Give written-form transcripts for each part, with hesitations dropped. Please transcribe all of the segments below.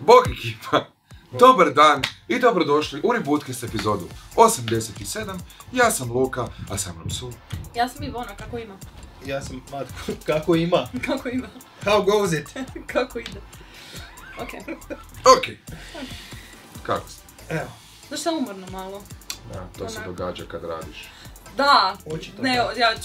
Bog ekipa, dobar dan i dobrodošli u Rebootcast epizodu 87. Ja sam Luka, a sa mnom su... Ja sam Ivona, kako ima? Ja sam Matko, kako ima? Kako ima? How goes it? Kako ide? Ok. Kako ste? Evo. Znaš šta, umorno malo. Da, to se događa kad radiš. Da, Očito.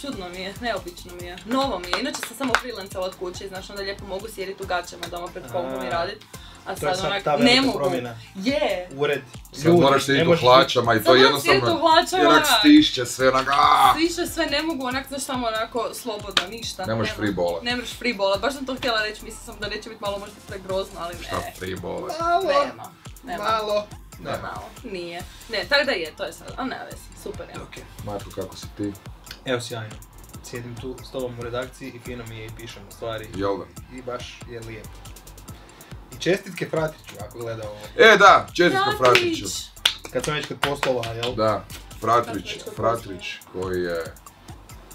čudno mi je, neobično mi je. Novo mi je, inače sam samo freelancala od kuće, znaš, onda lijepo mogu sjediti u gaćama doma pred kompom i radit. A To je sad onak, ta ne velika mogu. promjena. Je. Ured. Sad moraš sjediti u hlačama i to je jednostavno... Onak stišće sve, onak Stišće sve, ne mogu onak, znaš, samo onako slobodno, ništa. Ne možeš freeballat. Ne možeš freeballat, baš sam to htjela reći, mislila sam da neće biti malo možda pregrozno, ali ne. Šta freeballat? Nema. Malo. Malo, nije. Ne, tako da je, to je sad, ali nema veze, super je. Okay. Matko, kako si ti? Evo sjajno. Sjedim tu s tobom u redakciji i fino mi je i pišemo stvari. Jel da? I baš je lijepo. I čestitke Fratiću, ako gleda ovo. Da, čestitko Fratiću. Kad sam već kod poslova, jel? Da, Fratrić koji je...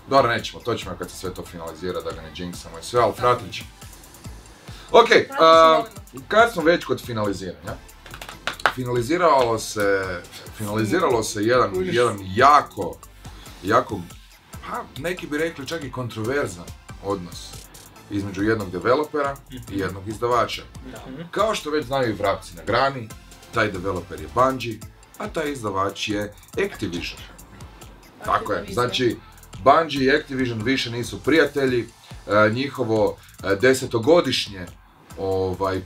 Dobro, nećemo, to ćemo kad se sve to finalizira, da ga ne jinxamo i sve, ali Fratrić. Ok, kad smo već kod finaliziranja, finaliziralo se jedan jako, pa neki bi rekli čak i kontroverzan odnos između jednog developera i jednog izdavača. Kao što već znaju i vrapci na grani, taj developer je Bungie, a taj izdavač je Activision. Tako je, znači Bungie i Activision više nisu prijatelji, njihovo 10-godišnje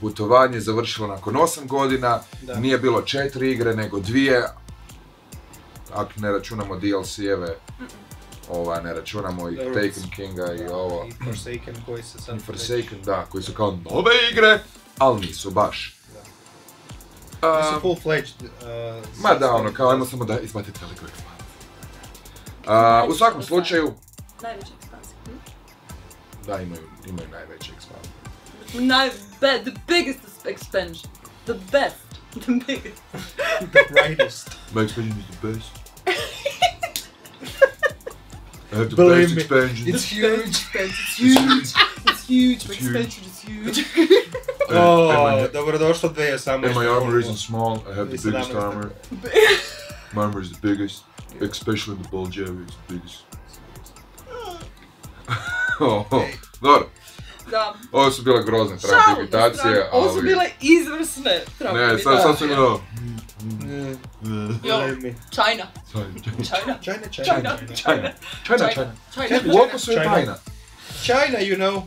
putovanje završilo nakon 8 godina, nije bilo 4 igre nego 2, ako ne računamo DLC-eve, ne računamo i Taken Kinga i ovo. I Forsaken koji se sad... Forsaken, da, koji su kao nove igre, ali nisu baš. Nisu full-fledged. Ma da, ono, kao ajmo samo da izbatite veliko ekspanziju. U svakom slučaju... Najveća ekspanzija. Da, imaju najveće ekspanzije. The biggest expansion. The best. The biggest. The brightest. My expansion is the best. I have the Believe best me, expansion. it's huge. It's huge. My expansion is huge. Dobrodošlo 2018. And my armor isn't small, I have the biggest armor. My armor is the biggest, especially in the bulge area, it's the biggest. Dobro. Da. Ovo su bile grozne Trump imitacije, ali... Ovo su bile izvrsne Trump imitacije. Ne, sad sam bilo... China. Uopće su je tajna. China, you know.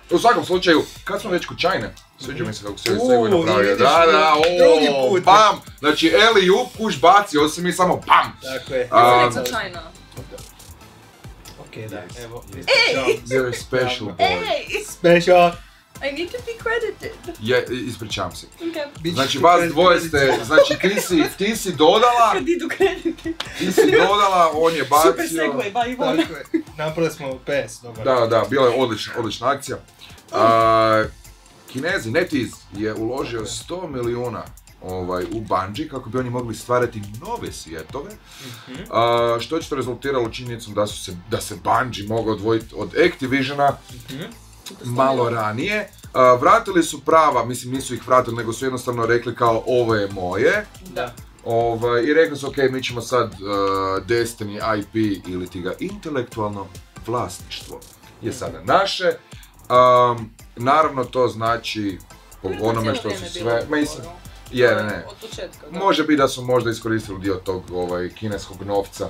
U svakom slučaju, kad smo već kod China, sviđa mi se kako se ovo napravio. Drugi put. Bam! Znači, Eli kuš baci, osim mi samo bam! Tako je. Za China. Okej, da, evo. You're a special boy. Special. I need to be credited. Ispričavam se. Okay. Znači, vas dvoje ste, znači ti si dodala... Kad idu krediti. Ti si dodala, on je bacio... Super segway, ba Ivona. Tako je. Napravili smo PS, dobar. Da, bila je odlična akcija. Kinezi, NetEase, je uložio 100 milijuna u Bungie kako bi oni mogli stvarati nove svijetove, što će to rezultiralo činjenicom da se Bungie mogao odvojiti od Activisiona malo ranije. Vratili su prava, mislim nisu ih vratili, nego su jednostavno rekli kao ovo je moje. Da. I rekli su ok, mi ćemo sad Destiny IP ili ti ga intelektualno vlasništvo je sada naše. Naravno to znači po onome što su sve, mislim, ne. Od početka, da. Može biti da su možda iskoristili dio tog kineskog novca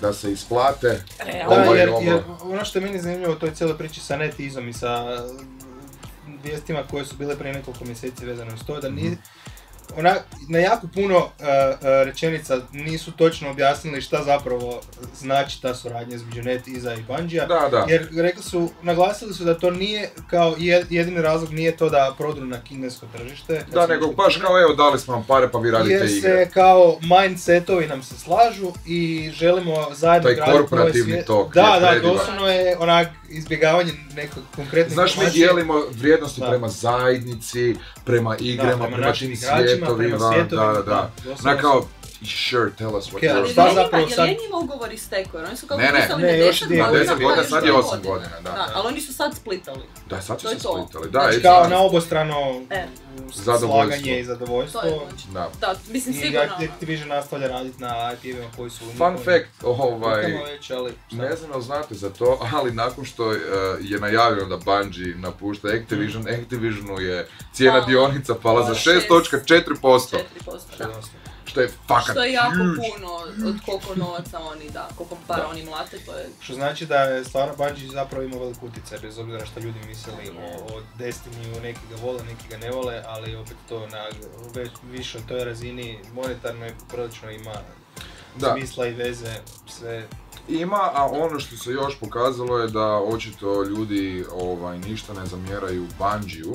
da se isplate. Da, jer ono što je meni zanimljivo u toj cijeloj priči sa NetEaseom i sa vijestima koje su bile prije nekoliko mjeseci vezane uz to, da na jako puno rečenica nisu točno objasnili šta zapravo znači ta suradnja između NetEasea i Bungie-a. Jer naglasili su da to nije kao jedini razlog nije to da prodru na kinesko tržište. Da, nego baš kao evo dali smo vam pare pa vi radite igre. Jer se kao mindsetovi nam se slažu i želimo zajedno graditi taj korporativni tok. Da, doslovno je onak izbjegavanje nekog konkretnih... Znaš, mi dijelimo vrijednosti prema zajednici, prema igrama, prema tim svijetovima, da. Kao, Sure, tell us what Okay, you're ali šta about. zapravo sad- Jel je njima ugovor istekao? Oni su kao Ne, ne. potpisali Ne, na još 10 dvije godina, godine. 10 godina, pa sad je još 8 godina. godina, da. Ali oni su sad splitali. Da, sad su To se je to. splitali, da, Znači, i Kao sad- na obostrano Zadovoljstvo. slaganje i zadovoljstvo. To je znači. Da. Da, mislim I sigurno. Activision nastavlja raditi na IP-evima koji su u Fun fact, već, ali šta? ne znam jel znate za to, ali nakon što je najavljeno da Bungie napušta Activision, Activisionu je cijena Pala. dionica pala za Pala 6.4%, 4%, da. što je fakat Što je jako huge. puno od koliko novaca oni da, koliko para Da. oni mlate, to je... Što znači da je stvarno Bungie zapravo ima velik utjecaj, bez obzira što ljudi mislili o Destinyu, neki ga vole, neki ga ne vole, ali opet to na više toj razini monetarnoj prilično ima Da. smisla i veze, sve. Ima, a ono što se još pokazalo je da očito ljudi ništa ne zamjeraju Bungiju,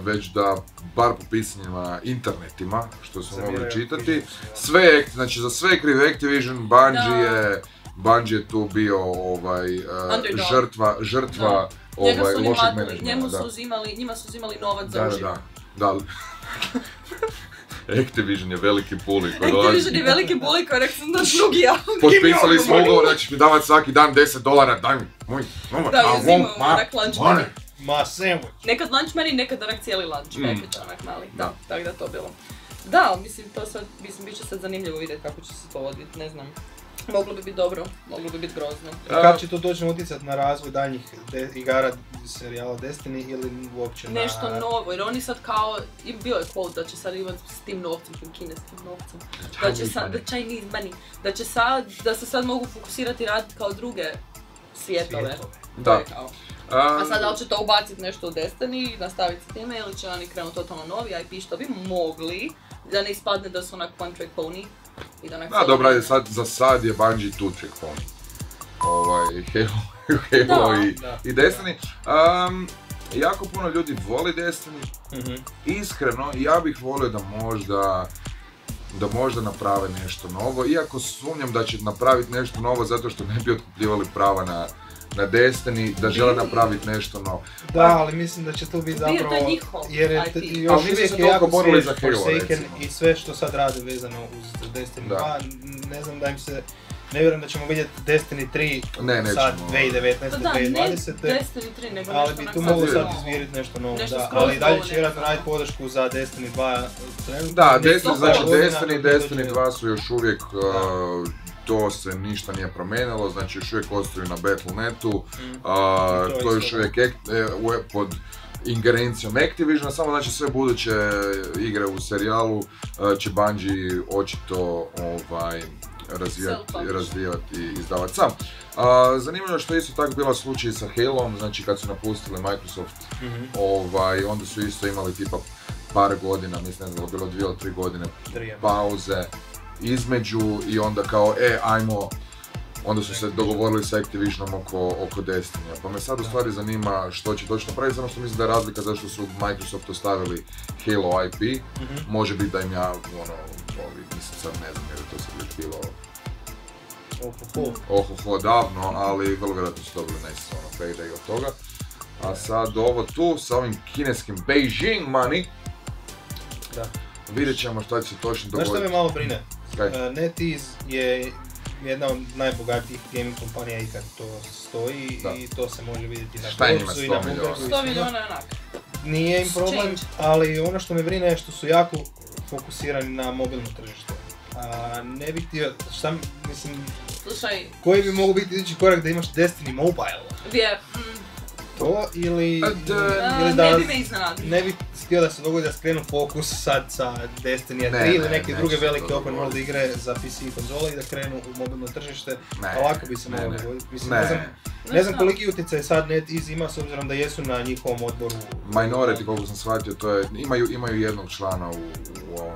već da, bar po pisanjima internetima, što smo mogli Zamjeraju čitati, Activision, znači za sve kriv Activision, Bungie je tu bio Underdog. žrtva Njega su oni lošeg mlatili, menadžmenta. njima su uzimali novac za Da, uživo. da. Activision je veliki puli koji dolazi. Activision je veliki boli koji rekao sam da drugi ja. Potpisali smo ugovor da ćeš mi davati svaki dan $10, daj mi moj novac, Da, I uzimao want my onak lunch money. money. Ma sandwich! Nekad lunch money, nekad onak cijeli lunch package onak mali. Da. Da, tako da to bilo. Da, mislim, to sad, bit će sad zanimljivo vidjeti kako će se to voditi, ne znam. Moglo bi biti dobro, moglo bi biti grozno. Kako će to točno utjecati na razvoj daljnjih igara serijala Destiny ili uopće na... Nešto novo, jer oni sad kao, i bio je quote da će sad imati s tim novcem, tim kineskim novcem, da će sad, the Chinese money, da će sad, da se sad mogu fokusirati raditi kao druge svjetove. Da. A sada li će to ubaciti nešto u Destiny i nastaviti s time ili će oni krenuti totalno novi IP što bi mogli, da ne ispadne da su onak one track pony i da onak... Da, dobro, ajde, za sad je Bungie two track pony. Halo i Destiny. Jako puno ljudi voli Destiny. Iskreno, ja bih volio da možda naprave nešto novo, iako sumnjam da će napraviti nešto novo zato što ne bi otkupljivali prava na Destiny, da žele napraviti nešto novo. Da, ali mislim da će to biti zapravo... to je njihov jer je IP. još Ali nisu uvijek se je toliko jako borili svjež za Halo, Forsaken recimo. i sve što sad rade vezano uz Destiny Da. 2, ne znam da im se... Ne vjerujem da ćemo vidjeti Destiny 3 Ne, sad nećemo. 2019. Pa da, ne 2020. Destiny 3, nego Ali nešto bi onak tu sad moglo sad novo. izviriti nešto novo, Nešto da. skroz Ali dalje novo, će vjerojatno nešto. raditi podršku za Destiny 2 trenutno. Da, Nekih Destiny, znači godina Destiny, dok Destiny dođe- 2 su još uvijek, to se ništa nije promijenilo, znači još uvijek ostaju na Battle.netu, I to je još uvijek pod ingerencijom Activisiona, samo znači sve buduće igre u serijalu će Bungie očito razvijati i izdavati sam. Zanimljivo što je isto tako bilo slučaj sa Halom, znači kad su napustili Microsoft, onda su isto imali tipa par godina, mislim da je bilo 2 ili 3 godine pauze između i onda kao ajmo, onda su se dogovorili sa Activisionom oko Destiny. Pa me sad u stvari zanima što će točno napraviti, samo što mislim da je razlika zašto su Microsoft ostavili Halo IP, može biti da im ja, mislim sad ne znam jer je to sad već bilo ohoho davno, ali vrlo vjerojatno su dobili payday od toga. A sad ovo tu, sa ovim kineskim Beijing money, Da. vidjet ćemo šta će se točno dogoditi. Znaš što me malo brine? Kaj? NetEase je jedna od najbogatijih gaming kompanija ikad to stoji Da. i to se može vidjeti na Šta je njima Forbes-u i 100 na milijuna? Bloombergu i 100 svima. milijuna onak. Nije im problem, Change. ali ono što me brine je što su jako fokusirani na mobilno tržište. Ne bih htio, mislim, Slušaj, koji bi mogu biti idući korak da imaš Destiny Mobile? gdje... To ili ne da bi me iznenadio. ne bih htio da se dogodi da skrenu fokus sad sa Destiny 3 Ne, ili ne, neke neće druge se velike to open world dogoditi. igre za PC i konzole i da krenu u mobilno tržište. Ne, Ovako bi se ne, moglo ne. dogoditi. Mislim, Ne. ne znam koliki utjecaj sad NetEase ima s obzirom da jesu na njihovom odboru. Minority, koliko sam shvatio, to je, imaju jednog člana u ovom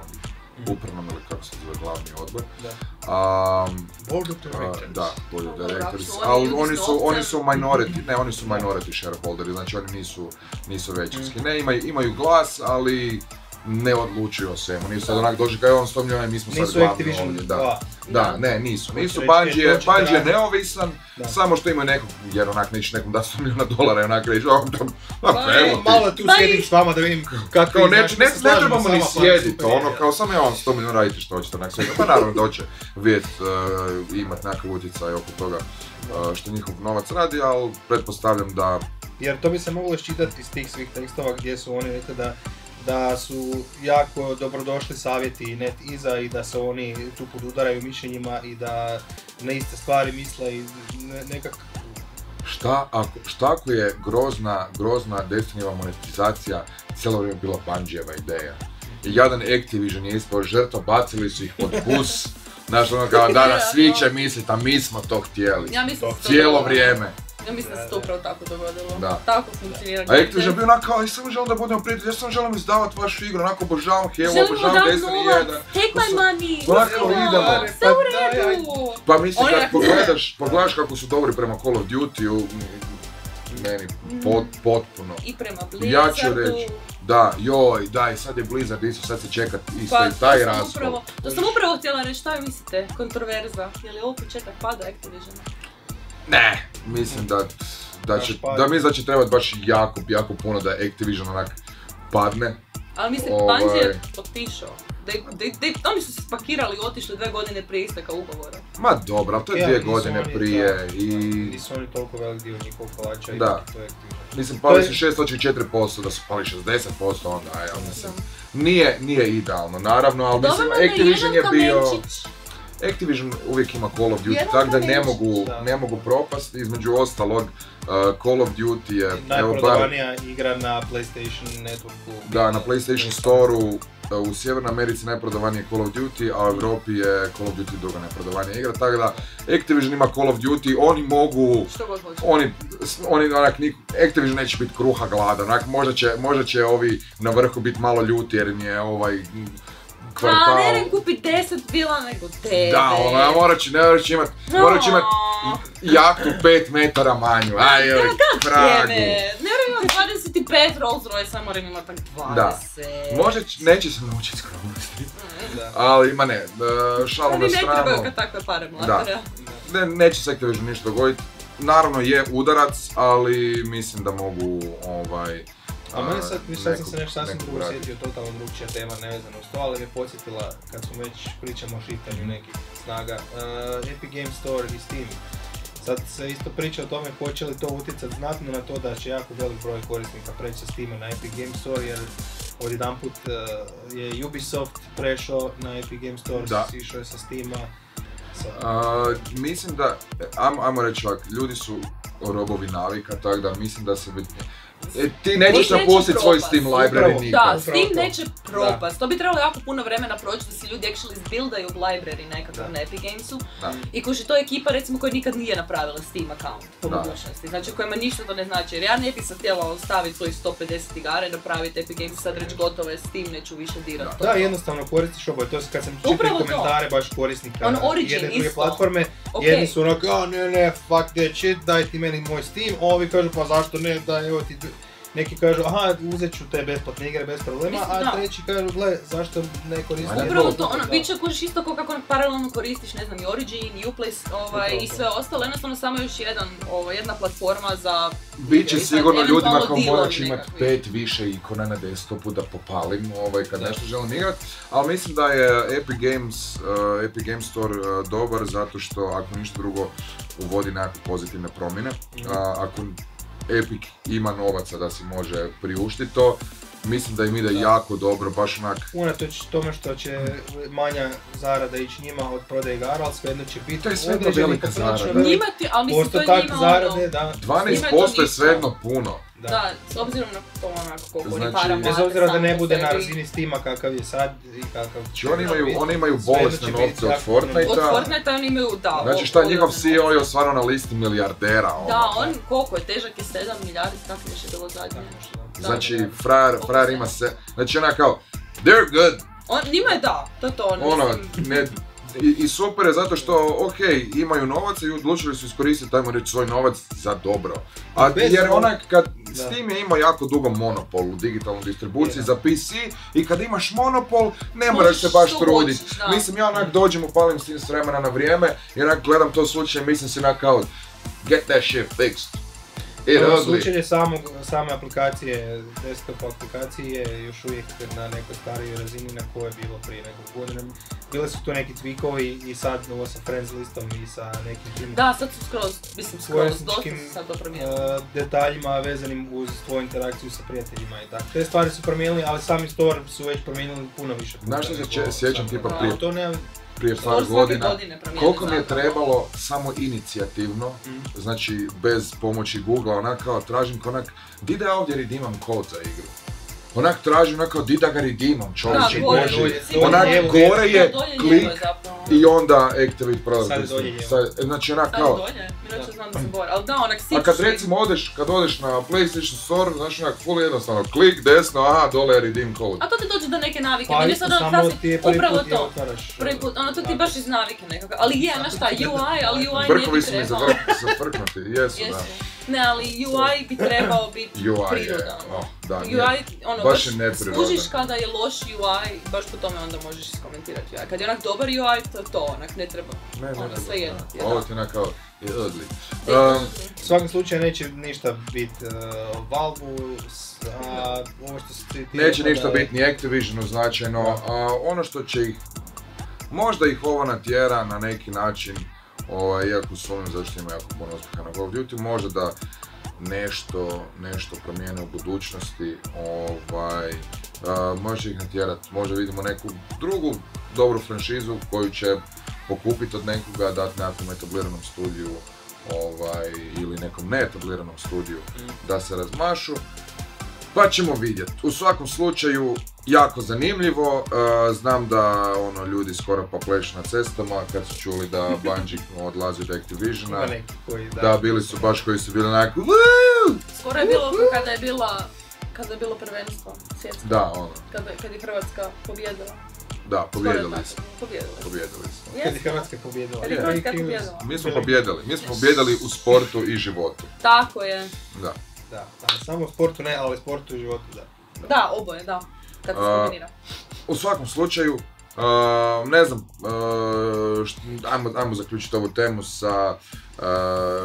upravnom ili kako se zove glavni odbor. Da. Board of Directors. Da, Board of Directors, Su ali ljudi oni s su novcem? oni su minority shareholderi, znači oni nisu većinski. Ne, imaju glas, ali ne odlučuju o svemu, nisu sad onak došli kao on 100 milijuna i mi smo sad Nisu glavni Activision ovdje, 2. Da, ne, nisu reći, Bungie je to će neovisan, samo što imaju nekog, jer onak neće nekom da 100 milijuna dolara i onak reći, evo ti. Malo tu sjedim s vama da vidim kako Kao izaći, ne se slažemo trebamo s ni vama, pa sjediti, super ono ideja. kao samo ja vam 100 milijuna radite što hoćete onak svega, pa naravno da hoće vidjet, imat nekakav utjecaj oko toga što njihov novac radi, ali pretpostavljam da... Jer to bi se moglo iščitati iz tih svih tekstova gdje su oni rekli da su jako dobrodošli savjeti net iza i da se oni tu podudaraju mišljenjima i da na iste stvari misle i nekak... Šta ako je grozna Destiny-eva monetizacija cijelo vrijeme bila Bungie-eva ideja? I jadan Activision je ispao žrtva, bacili su ih pod bus, znaš ono kao da svi će mislit, a mi smo to htjeli, Ja mislim cijelo vrijeme. Ja mislim da se to upravo tako dogodilo. Da. Tako funkcionira. A Activision je bio onako, ja samo želim da budemo prijatelji, ja samo želim izdavat vašu igru, onako obožavam Halo, obožavam Destiny 1. Take my money! Onako idemo. Sve u redu! Pa mislim Oni kad onako- pogledaš kako su dobri prema Call of Duty-u, meni potpuno. I prema Ja ću Blizzardu. reći, da, joj, daj, sad je Blizzard isto, sad se čeka isto Pa, i taj raskol. to sam upravo htjela reći, šta vi mislite? Kontroverza. Je li ovo početak pada Activisiona? Ne, mislim da će trebati baš jako puno da Activision onak padne. Ali mislim, Ovaj. Bungie je otišao. Oni su se spakirali i otišli 2 godine prije isteka ugovora. Ma dobro, ali to je 2 nisu godine oni, prije i... Nisu oni toliko velik dio njihovog kolača i Da. to je Activision. Mislim, pali su 604%, da su pali 60%, onda, ja mislim. Nije idealno, naravno, ali mislim, Dovoljno je Activision je jedan bio... kamenčić. Activision uvijek ima Call of Duty, Jedan tako da kamenčić. ne mogu propasti, između ostalog, Call of Duty je, evo bar, Najprodavanija igra na PlayStation Networku. da, na PlayStation Store-u, u Sjevernoj Americi najprodavaniji je Call of Duty, a u Europi je Call of Duty druga najprodavanija igra, tako da Activision ima Call of Duty, oni mogu, Što god hoće. oni onak, Activision neće biti kruha gladan, onak, možda će ovi na vrhu biti malo ljuti jer im je ovaj kvartal... A, ne kupi 10 bila nego 9. Da, ono, morat ću imat jahtu 5 metara manju, ajoj, pragu. Ne moram imati 25 Rolls Royce, moram imati tak 20. Da. Neće se naučiti skromnosti, ali ma ne, šalom na Oni ne trebaju stranu, kad takve pare mlatare. neće se Activision ništa dogoditi. Naravno je udarac, ali mislim da mogu A mene sad sam se nešto sasvim nekog drugo vratiti. sjetio, totalno drugčija tema nevezano uz to, ali me podsjetila kad smo već pričamo o šiftanju nekih snaga, Epic Games Store i Steam. Sad se isto priča o tome hoće li to utjecati znatno na to da će jako velik broj korisnika preći sa Steama na Epic Games Store, jer odjedanput je Ubisoft prešao na Epic Games Store, išao je sa Steama. Mislim da, ajmo reći ovak, ljudi su robovi navika, tako da mislim da se ti nećeš napustiti svoj Steam library nikad. Da, Steam neće propast. To bi trebalo jako puno vremena proći da si ljudi actually zbuildaju library nekakav na Epic Gamesu. I koži to je ekipa recimo koja nikad nije napravila Steam account po mogućnosti. Znači kojima ništa to ne znači. Jer ja ne bih sad htjela staviti svojih 150 igara i napraviti Epic Games sad reći gotovo je Steam, neću više dirati. Da, jednostavno koristiš oboje. To je kad sam čitao komentare baš korisnika jedne druge platforme. Jedni su ono kao ne, fuck that shit, daj ti meni moj Steam. Ovi kažu pa zašto ne, daj evo ti... Neki kažu, aha, uzet ću te besplatne igre bez problema, a treći kažu, gle, zašto ne koristim? Upravo to, bit će kožiš isto kao kako paralelno koristiš, ne znam, i Origin, i Uplay, i sve ostalo, jednostavno samo još jedna platforma za... Biće sigurno ljudima kao morat ću imati 5 više ikona na desktopu da popalim kad nešto želim igrat, ali mislim da je Epic Games Store dobar zato što ako ništa drugo uvodi nekakve pozitivne promjene, ako Epic ima novaca da si može priuštiti to, mislim da im ide jako dobro, baš onak... Unatoč tome što će manja zarada ići njima od prodaje igara, ali svejedno će biti određeni poprilično postotak zarade, da. 12% je svejedno puno. Da, s obzirom na to onako koliko oni Znači, para mlade. Bez obzira da ne bude na razini Steama kakav je sad i kakav... Znači oni imaju bolesne novce od Fortnite-a. Od Fortnite-a oni imaju, da. Znači šta, njihov CEO je stvarno na listi milijardera. Da, on koliko je, težak je 7 milijardi, tako još je bilo zadnje. Znači, frajer ima se, znači ona kao, they're good. Njima je da, to je to. Ono, ne, I super je zato što, ok, imaju novac i odlučili su iskoristiti, tajmo reći, svoj novac za dobro. Jer onak, Steam je imao jako dugo monopol u digitalnoj distribuciji za PC i kad imaš monopol, ne moraš se baš truditi. Mislim, ja onak dođem, upalim Steam s vremena na vrijeme i onak gledam to slučaj, mislim si onak kao, get that shit fixed. Slučenje same aplikacije, desktop aplikacije još uvijek na nekoj starijoj razini na kojoj je bilo prije nekog godina. Bile su tu neki tweakovi i sad ovo sa friends listom i sa nekim tim... Da, sad su skroz, dosta su sad to promijenili. Detaljima vezanim uz tvoju interakciju sa prijateljima i tako. Te stvari su promijenili, ali sami store su već promijenili puno više. Znaš što se sjećam tipa prije par godina, koliko mi je trebalo samo inicijativno, znači bez pomoći Google, onak kao tražim onak, di da ja ovdje redimam kod za igru? Onak tražim, onak kao di da ga redimam, čovječe Boži, onak gore je klik i onda Activate Product. Znači onak kao... Inače znam da se bori, ali da, onak sićiš... A kad odeš na PlayStation Store, znači onak full jednostavno, klik desno, aha, dole je redeem code. A to ti dođe do neke navike, meni je sad ono upravo to. Prvi put, ono to ti baš iz navike nekako, ali je, znaš šta, UI, ali UI ne Brkovi bi su mi trebao... zafrknuti, jesu, da. Ne, ali UI bi trebao biti prirodan. UI, ono, baš skužiš kada je loš UI, baš po tome onda možeš iskomentirati UI. Kad je onak dobar UI, to je to, onak ne treba, ono, sve jedno. Ovo ti onak kao, je ugly. U svakom slučaju neće ništa biti Valve-u, ovo što se ti... Neće ništa biti ni Activisionu značajno, ono što će ih, možda ih ovo natjera na neki način, iako su ovim zašto ima jako puno uspjeha na Call of Duty, možda da nešto promijene u budućnosti, može ih natjerati, možda vidimo neku drugu dobru franšizu koju će pokupiti od nekoga, dati nekom etabliranom studiju ili nekom neetabliranom studiju da se razmašu. Pa ćemo vidjeti. U svakom slučaju, jako zanimljivo. Znam da ljudi skoro pa plešu na cestama kad su čuli da Bungie odlazi od Activisiona. Da, bili su baš koji su bili onako WOOOO! Skoro je bilo kada je bilo prvenstvo svjetsko. Da, Kad je Hrvatska pobjedila. Da, pobjedili smo. Kad je Hrvatska pobjedila. Mi smo pobjedili u sportu i životu. Tako je. Da. Da, samo u sportu ne, ali sportu i životu da. Da, oboje, da. Kad se kombinira. U svakom slučaju, ne znam, ajmo zaključiti ovu temu sa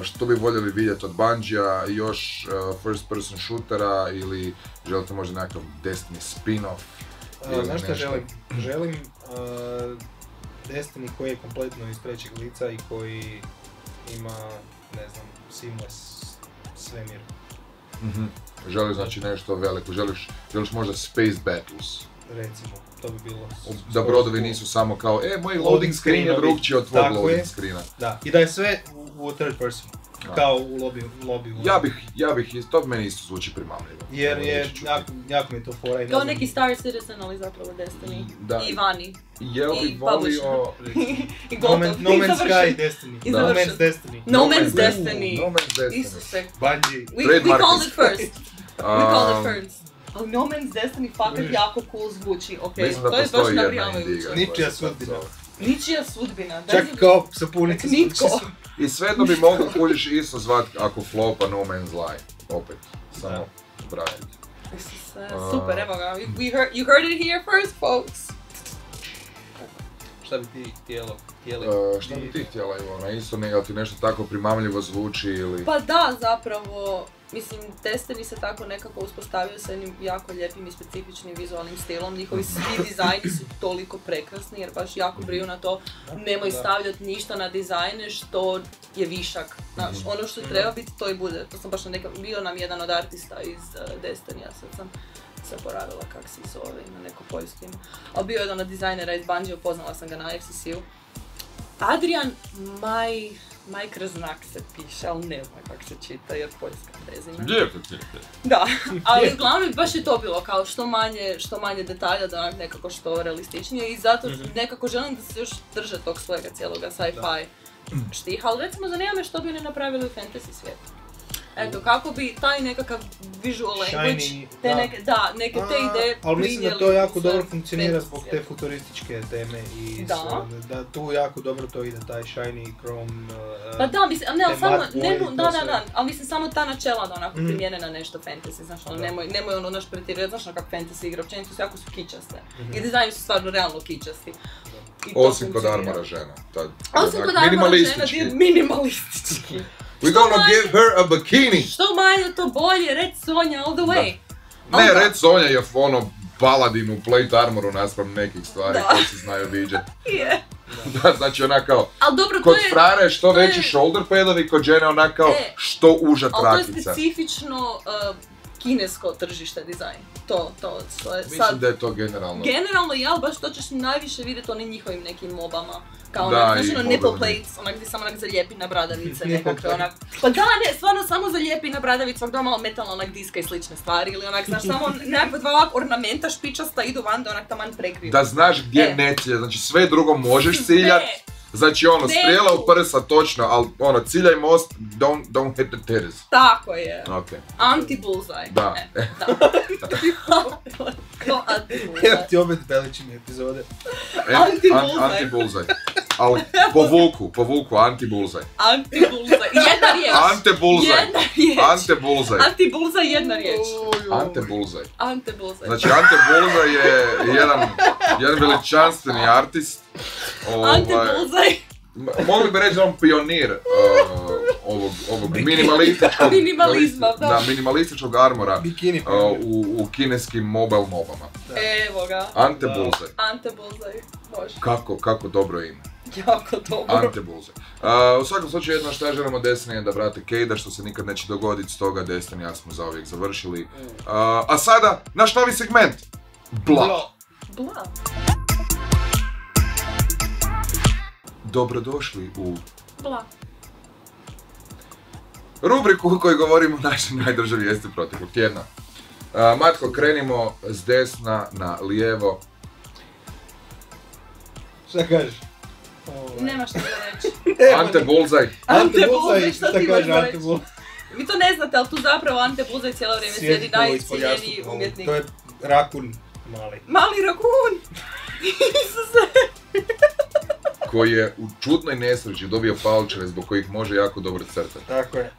što bi voljeli vidjeti od Bungie-a, još first person shootera ili želite možda nekakav Destiny spin-off. Znaš šta želim? Želim Destiny koji je kompletno iz trećeg lica i koji ima, ne znam, seamless svemir. Želiš znači nešto veliko, želiš možda Space Battles. Recimo, to bi bilo... Da brodovi nisu samo kao, moj loading screen je drugčiji od tvojeg loading screena. Da, i da je sve u third person, kao u lobiju. Ja bih, to meni isto zvuči primamljivo. Jer je, jako mi je to fora. Kao neki Star Citizen, ali zapravo Destiny. I Vani. Jel bi volio... No Man's Sky Destiny. No Man's Destiny. No Man's Destiny. Isuse. Bungie. We called it first. Ali No Man's Destiny fakat jako cool zvuči, okej, to je baš nabrijavajuće. Ničija sudbina. Čak kao sapunica. Nitko. I svejedno bi mogu kužiš isto zvat ako flopa No Man's Lie. Opet, samo braniti. Super, evo ga, you heard it here first, folks. Šta bi ti htjeli? Šta bi ti htjela, Ivona? Isto jel ti nešto tako primamljivo zvuči ili... Pa da, zapravo, mislim, Destiny se tako nekako uspostavio sa jednim jako lijepim i specifičnim vizualnim stilom. Njihovi svi dizajni su toliko prekrasni jer baš jako briju na to. Nemoj stavljati ništa na dizajne što je višak. Znaš, ono što treba biti, to i bude. To sam baš bio nam jedan od artista iz Destiny, sad sam se poravila kak se zove, na neko poljsku ima. Ali bio je jedan od dizajnera iz Bungie, upoznala sam ga na FCC-u. Adrian Majkrznak se piše, ali ne znam kako se čita jer poljska prezime. Da, ali uglavnom baš je to bilo kao što manje detalja, da nekako što realističnije i zato nekako želim da se još drže tog svega cijeloga sci-fi štiha, ali recimo zanima me što bi oni napravili u fantasy svijetu. Eto, kako bi taj nekakav visual language, Shiny, te da. neke te ideje ali mislim da to prinijeli jako u dobro sve funkcionira zbog fantasy. te futurističke teme i Da. sve, da tu jako dobro to ide, taj shiny, chrome, Pa da, mislim, ali ne, ali te samo, matte boje i to sve. ali mislim samo ta načela da onako Mhm. primijene na nešto fantasy, znaš, ono, Da. nemoj ono naš pretirati, znaš, ono kako fantasy igra, općenito su jako su kičaste. Mhm. I dizajni su stvarno realno kičasti. I to Osim kod funkcionira. armora žena. Osim kod armora žena, gdje je minimalistički. We're gonna give her a bikini! Što manje to bolje, Red Sonja all the way. Ne, Onda- Red Sonja je ono paladin u plate armoru naspram nekih stvari Da. koje se znaju viđati. Je. Da, znači onako, Ali dobro, to kod je... frare što to je- veći shoulder padovi, kod žene onako što uža Ali to je trakica. specifično kinesko tržište dizajn. To je Mislim sad... da je to generalno. Generalno, ali baš to ćeš najviše vidjeti onim njihovim nekim mobama. Kao Da, onak, i znaš ono nipple mobilni. plates, onak gdje samo onak zalijepi na bradavice Nipple nekakve onak. Pa da, ne, stvarno samo zalijepi na bradavice, ovak malo metalna onak diska i slične stvari. Ili onak, znaš, samo nekakve dva ovak ornamenta špičasta idu van da onak taman prekriju. Da znaš gdje ne cilja, znači sve drugo možeš ciljat. Ne. Znači ono, Ne. strijela u prsa točno, ali ono, ciljaj most, don't hit the titties. Tako je. Ok. Anti-bullseye. Da. Da. Kao anti-bullseye. Evo ti opet Beličine epizode. Anti-bullseye. Anti-bullseye. Ali povuku, anti-bullseye. Anti-bullseye. Jedna riječ. Ante-bullseye. Jedna riječ. Ante-bullseye. Anti-bullseye, jedna riječ. Ante-bullseye. Anti-bullseye. Znači, Ante Bullseye je jedan veličanstveni artist. Anti-bullseye. Mogli bi reći da je on pionir ovog minimalističkog... Minimalizma, da. Da, minimalističkog armora Bikini u kineskim mobile mobama. Evo ga. Ante Da. Bullseye. Ante-bullseye. Može. Kako dobro ime. Jako dobro. Ante Bullseye. U svakom slučaju jedno što ja želimo Destiny je da vrate Cade'a, što se nikad neće dogoditi, stoga Destiny ja smo zauvijek završili. A sada, naš novi segment. Bla. Bla. Dobrodošli u Bla. rubriku u kojoj govorimo o našim najdržoj vijesti proteklog tjedna. Matko, krenimo s desna na lijevo. Šta kažeš? Nema što da reći. Ante Bullseye. Ante Ante Bullseye, Bullseye, šta šta ti kaže imaš Ante reći? Bullseye? Vi to ne znate, ali tu zapravo Ante Bullseye cijelo vrijeme sjedi najcijenjeniji umjetnik. To je rakun mali. Mali rakun! Isuse! Koji je u čudnoj nesreći dobio palčeve zbog kojih može jako dobro crtati Tako je.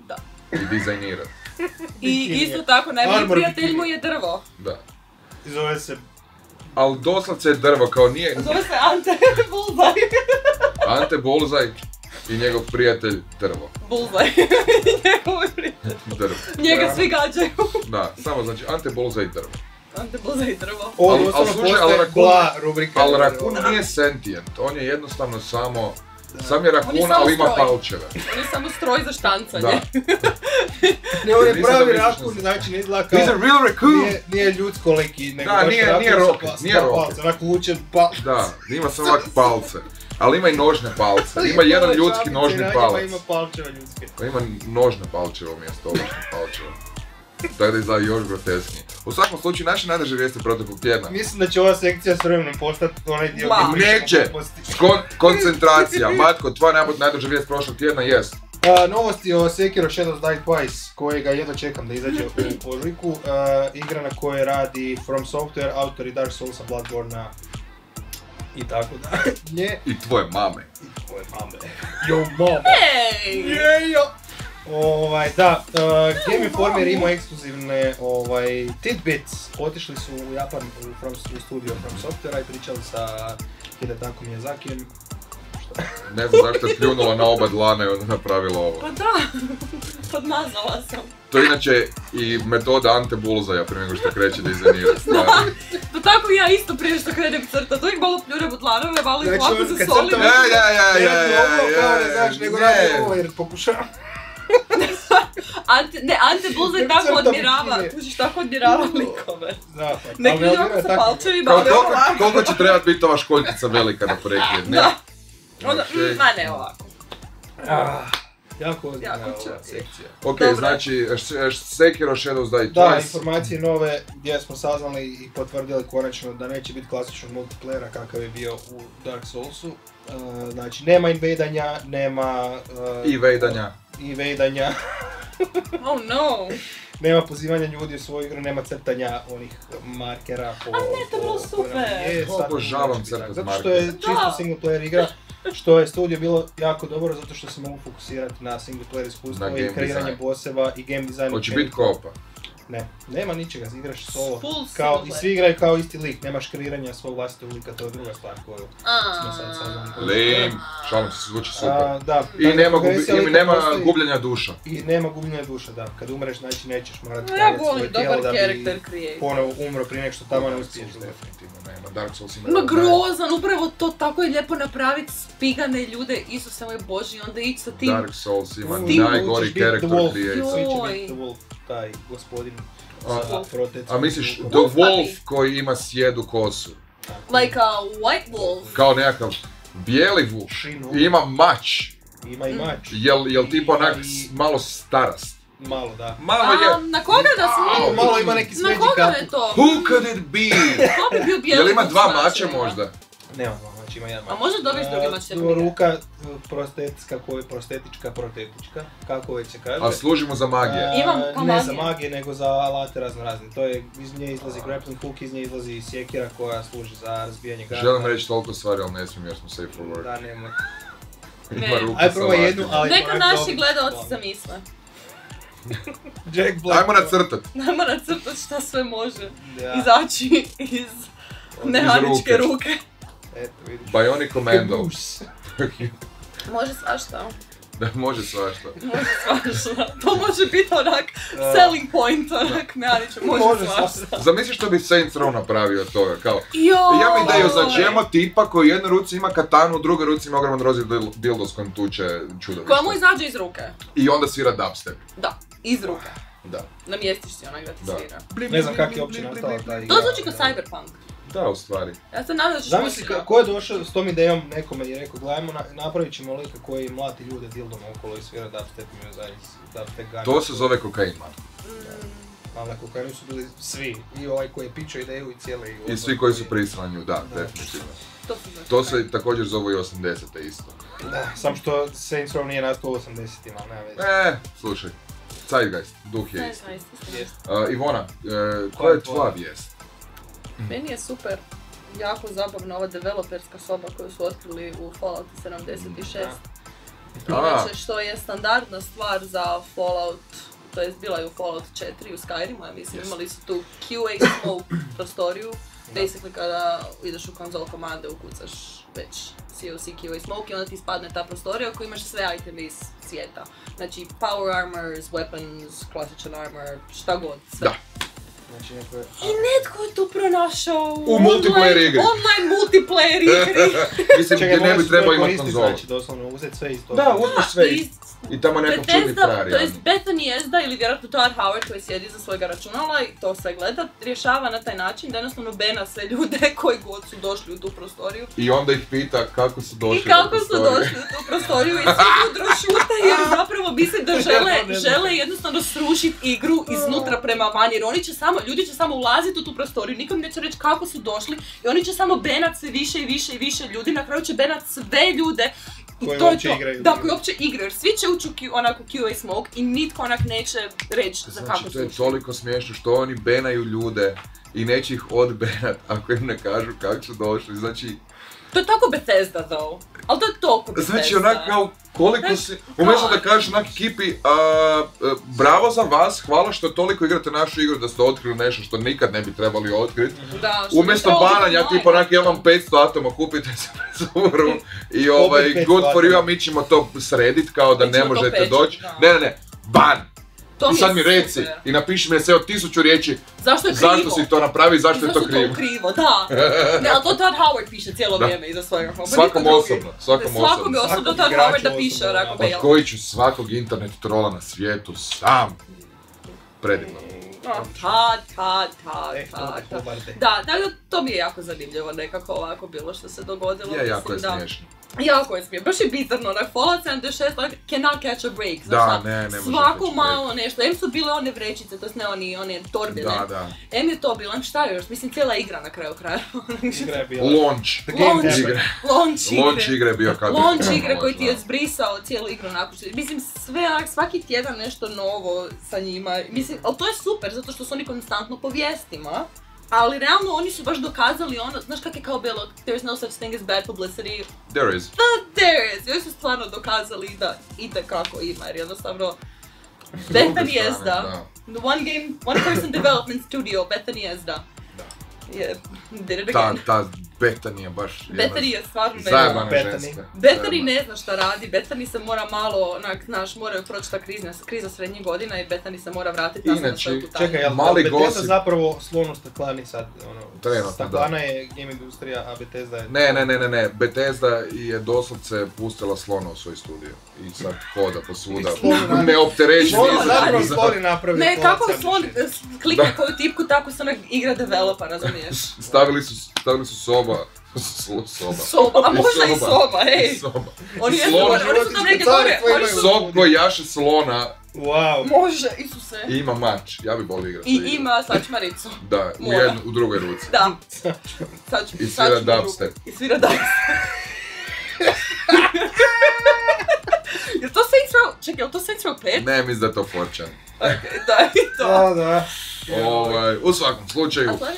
i dizajnirati. I Bikini. isto tako, najbolji Armor prijatelj bikini. mu je drvo. Da. I zove se... Ali doslovce je drvo, kao nije Zove se Ante Bullseye. Ante Bullseye i njegov prijatelj drvo. Bullseye. Njegov prijatelj. Drvo. Njega svi gađaju. Da, samo znači Ante Bullseye i drvo. Ante Bullseye i drvo. Ovo Ali doslovno slušaj, postaje ali rakun- bla rubrika. Ali rakun nije sentient, on je jednostavno samo... Sam je On je rakun, samo ali ima stroj. palčeve. On je samo stroj za štancanje. Da. Ne, on je Nisam pravi da misliš rakun, na- znači ne izgleda kao... He's a real raccoon! Nije ljudsko liki, nego Da, baš nije- rakun nije sa rocket, pa- nije sa rocket. palcem, onako vučen palc. Da, ima samo ovak palce. Ali ima i nožne palce. Ima jedan ljudski nožni palac. Ima palčeva ljudske. Pa ima nožne palčeve umjesto običnih palčeva. Tako da izgleda još grotesknije. U svakom slučaju, naše najdrže vijesti proteklog tjedna. Mislim da će ova sekcija s vremenom postati onaj dio Bla. gdje pričamo Neće! gluposti. Koncentracija. Matko, tvoja najdrža vijest prošlog tjedna jest. Novosti o Sekiro Shadows Die Twice, kojega jedno čekam da izađe u ožujku. Igra na kojoj radi From Software, autori Dark Soulsa, Bloodborne i tako da. Nje I tvoje mame. i tvoje mame. Yo mama! Ej! Jejo! Da, Game Informer ima ekskluzivne tidbits. Otišli su u Japan u studio From Software i pričali sa Hidetako Miyazakijem. Ne znam zašto je pljunula na oba dlana i onda napravila ovo. Pa da, podmazala sam. To je inače i metoda Ante Bullseya prije nego što kreće dizajnirati stvari. Pa tako ja isto prije što krenem crtat, uvijek malo pljunem u dlanove, malo ih ovako Znači, kad zasolim. crtam- Ne radi ovo kao ne znaš, nego radi ovo jer pokušavam. Ante Bullseye tako Crtam odmirava, bikine. kužiš, tako odmirava likove. Da, pa, Nek ali ljudi odmira ovako sa tako. palčevima, Kao ali koliko, ovako. koliko će trebati biti ova školjkica velika da prekije? Ne. Da. Onda, Okej. ma ne ovako. Jako ozbiljna Jako ova čudno. sekcija. Ok, Dobro. znači Sekiro Shadows Die Da, Twice. informacije nove gdje smo saznali i potvrdili konačno da neće biti klasičnog multiplayera kakav je bio u Dark Soulsu. Znači, nema invadanja, nema... I vejdanja. I vejdanja. Oh no! Nema pozivanja ljudi u svoju igru, nema crtanja onih markera po... A ne, to je bilo super. Obožavam crtat zato što je čisto single player igra, što je studio bilo jako dobro, zato što se mogu fokusirati na single player iskustvo i kreiranje bosseva i game design. Hoće biti koopa. Ne, nema ničega, igraš solo. Full Kao, single i svi igraju kao isti lik, nemaš kreiranja svog vlastitog lika, to je druga stvar koju smo sad saznali. Lim, šalim se, zvuči super. Da, I nema, nema postoji, gubljenja duša. I nema gubljenja duša, da. Kad umreš, znači nećeš morati Ja praviti volim svoje dobar tijelo da bi character create. ponovo umro prije nek što tamo ne uspiješ. Definitivno nema, Dark Souls ima... Ma grozan, upravo to tako je lijepo napraviti spigane ljude, Isuse moj Boži, onda ići sa tim... Dark Souls ima Tim najgori character creation. Svi će Joj. biti The Wolf, taj gospodin. A misliš, The Wolf koji ima sjedu kosu. Like a white wolf. Kao nekakav bijeli vuk. I ima mač. Ima i mač. Jel tipa onak malo starast? Malo, da. Malo je... Na koga da smo? Malo ima neki Na smeđi koga kapu. je to? Who could it be? Ko bi bio bijeli Jel ima vuk dva s mača mačem? možda? Nema dva mača, ima jedan mač. A može dobiješ drugi mač jer Ruka prostetska, koja je protetička, kako već se kaže. A služimo za magije. Imam kao Ne magije. za magije, nego za alate razno razne. To je, iz nje izlazi grappling hook, iz nje izlazi sjekira koja služi za razbijanje gana. Želim reći toliko stvari, ali ne smijem jer smo safe for work. Da, nemoj. Ima Ne. ruke Aj sa probaj jednu, latima. ali Neka moram naši dobiti. gledalci zamisle. Jack Black. Ajmo nacrtat. Najmo nacrtat šta sve može Da. izaći iz mehaničke ruke. ruke. Eto, vidiš. Bionic Commando. Caboose. Može svašta. Da, može svašta. Može svašta. To može biti onak selling point, onak mehaničke. Može svašta. Zamisli što bi Saints Row napravio od toga, kao... Joj! Imam ideju za džemo tipa koji u jednoj ruci ima katanu, u drugoj ruci ima ogroman rozir dildo s kojim tuče čudovište. Koja mu izađe iz ruke. I onda svira dubstep. Da, iz ruke. Da. Namjestiš si onak da ti Da. svira. Ne znam kak je uopće nastala ta igra. To zvuči kao Cyberpunk. Da, u stvari. Ja se nadam da ćeš Zamisli moći ko je došao s tom idejom nekome i rekao gledajmo, napravit ćemo lika koji mlati ljude dildom okolo i svira dubstep imaju zajednici, dubstep gana. To se zove kokain, man. Ali na kokainu su bili svi, i ovaj koji je pičao ideju i cijeli... I svi koji su pristali na nju, da, definitivno. To se također zove i 80-te isto. Da, sam što Saints Row nije nastao u 80-ima, ali nema veze. Slušaj. Zeitgeist, duh je isti. Jest. Ivona, koja je tvoja vijest? Meni je super, jako zabavna ova developerska soba koju su otkrili u Fallout 76. Inače, što je standardna stvar za Fallout, to jest bila je u Fallout 4 u Skyrimu, ja mislim, imali su tu QA smoke prostoriju. Basically kada ideš u konzol komande ukucaš već COC QA smoke i onda ti ispadne ta prostorija u kojoj imaš sve iteme iz svijeta. Znači power armors, weapons, klasičan armor, šta god, sve. Da. Znači neko je... I netko je to pronašao U multiplayer igri. Online multiplayer igri. Mislim, Čekaj, gdje ne bi moraš trebao to imati koristiti, konzolu. znači doslovno uzeti sve iz toga. Da, uzmeš sve i tamo nekog čudni frajer. To jest Bethany Ezda ili vjerojatno Todd Howard koji sjedi za svojega računala i to se gleda, rješava na taj način da jednostavno bena sve ljude koji god su došli u tu prostoriju. I onda ih pita kako su došli I kako su došli u tu prostoriju i svi mudro šute jer zapravo mislim da žele jednostavno srušiti igru iznutra prema van jer oni će samo, ljudi će samo ulaziti u tu prostoriju, nikom neće reći kako su došli i oni će samo benat sve više i više i više ljudi, na kraju će benat sve ljude i koji to je uopće to. igraju. Da, koji uopće igraju jer svi će ući u onako QA smoke i nitko onak neće reći za kako Znači, su to je ušli. toliko smiješno što oni benaju ljude i neće ih odbenat ako im ne kažu kako su došli. Znači, To je tako Bethesda though, ali to je toliko Bethesda. znači onak kao koliko si, umjesto da kažeš onak ekipi, bravo za vas, hvala što toliko igrate našu igru da ste otkrili nešto što nikad ne bi trebali otkriti. Da, što Umjesto bi trebalo bananja, biti tipa onak moje, ja vam 500 atoma, kupite se bezuru i good for you, a mi ćemo to sredit kao da Mi ne ćemo to možete pečat, doći. da. Ne, ban! To I mi sad je mi reci super. i napiši mi se od 1000 riječi Zašto je krivo? zašto si to napravi i zašto je to krivo. krivo, da. Ne, ali to Todd Howard piše cijelo Da. vrijeme iza svojega. Pa Svakom nitko drugi. osobno, svakom Svakom je osobno. osobno Svakog Todd igrača Howard da piše osobno, onako da. bejl. Odgojit ću svakog internet trola na svijetu sam. Predivno. Dobar te. Da, tako da to mi je jako zanimljivo nekako ovako bilo što se dogodilo. Je, jako je Mislim da smiješno. Jako je smije, baš je bizarno, onak Fallout 76, onak cannot catch a break, Da, znaš ne može svako catch a malo nešto, em su bile one vrećice, to ne one torbe, Da, ne, da. em je to bilo, em šta je još, mislim cijela igra na kraju kraja. Igra je bila. Launch. Launch igre. Launch igre je bio kad Launch igre koji ti je zbrisao cijelu igru nakon. Mislim, sve, onak, svaki tjedan nešto novo sa njima. Mislim, ali to je super, zato što su oni konstantno po vijestima. Ali realno oni su baš dokazali ono, znaš kak je kao bilo, there's no such thing as bad publicity. There is. But there is, oni su stvarno dokazali da itekako ima, jer jednostavno Bethany Ezda, one person development studio, Bethany Ezda. Je, did it again. Ta Bethany je baš Bethany je stvarno zajebana Bethany. ženska. Bethany ne zna šta radi, Bethany se mora malo, onak, znaš, moraju proći ta kriza srednjih godina i Bethany se mora vratiti nazad na Inače, svoju putanju. Čekaj, jel Mali Bethesda gossip. zapravo slon u staklani sad, ono, Trenutno, staklana je game industrija, a Bethesda je... Ne, Bethesda je doslovce pustila slona u svoj studio i sad hoda posvuda, Slon- neopterećen Slon iza zapravo kriza. sloni napravio Ne, Fallout kako slon 76. klikne koju tipku, tako se onak igra developer, razumiješ? Stavili su soba. Soba, a možda i soba, ej! Soba. Oni jesu, Slon. oni su tam negdje gore, oni su... Sob koji jaše slona Wow. Može, Isuse. i ima mač, ja bi volio igrati. I ima sačmaricu. Da, Mora. u drugoj ruci. Da. I svira dubstep. I svira dubstep. Jel to Saints Row? Čekaj, jel to Saints Row 5? Ne, mislim da je to Fortune. Okej, da, i to. Da. U svakom slučaju, A to je?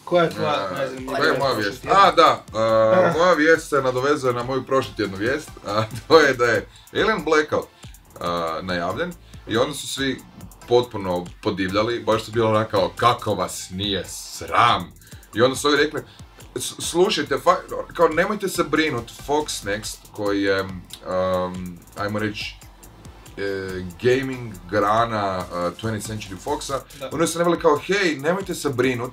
Koja je tvoja najzanimljivija? koja je moja vijest? Moja vijest se nadovezuje na moju prošlotjednu vijest, a to je da je Alien Blackout najavljen i oni su svi potpuno podivljali, baš su bilo onako kao kako vas nije sram. I onda su ovi rekli, slušajte, kao nemojte se brinut, Fox Next koji je, ajmo reći, gaming grana 20th Century Foxa, oni su neveli kao, hej, nemojte se brinut,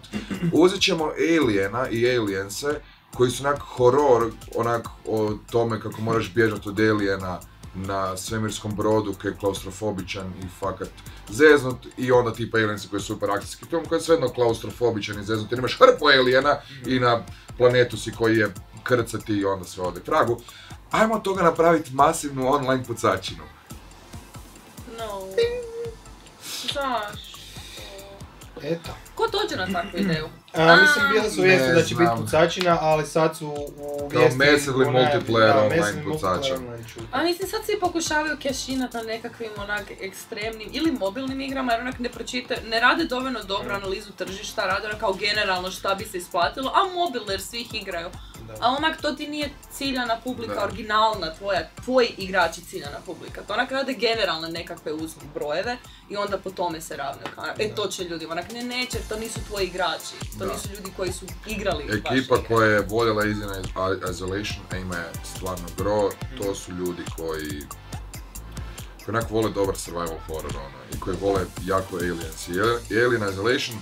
uzet ćemo Aliena i Aliense, koji su onak horor, onak o tome kako moraš bježati od Aliena na svemirskom brodu koji je klaustrofobičan i fakat zeznut, i onda tipa Aliensi koji je super akcijski film koji je svejedno klaustrofobičan i zeznut, jer imaš hrpu Aliena i na planetu si koji je krcati i onda sve ode tragu. Ajmo od toga napraviti masivnu online pucačinu. No. Zašto? Eto. Ko dođe na takvu ideju? Mislim, bile su vijesti ne da će biti znam. pucačina, ali sad su u Kao vijesti... massively multiplayer online massively pucača. multiplayer online shooter. A mislim, sad svi pokušavaju cashinat na nekakvim onak ekstremnim ili mobilnim igrama, jer onak ne rade dovoljno dobru analizu tržišta, rade onak kao generalno šta bi se isplatilo, a mobil jer svi ih igraju. Da. A onak to ti nije ciljana publika, Da. originalna tvoji igrači ciljana publika. To onak rade generalne nekakve uzmu brojeve i onda po tome se ravnaju. To će ljudi, onak neće, to nisu tvoji igrači, to Da. nisu ljudi koji su igrali vaše Ekipa igre. koja je voljela Alien Isolation, a ima je stvarno gro, to su ljudi koji onako vole dobar survival horror, ono, i koji vole jako Aliens. I Alien Isolation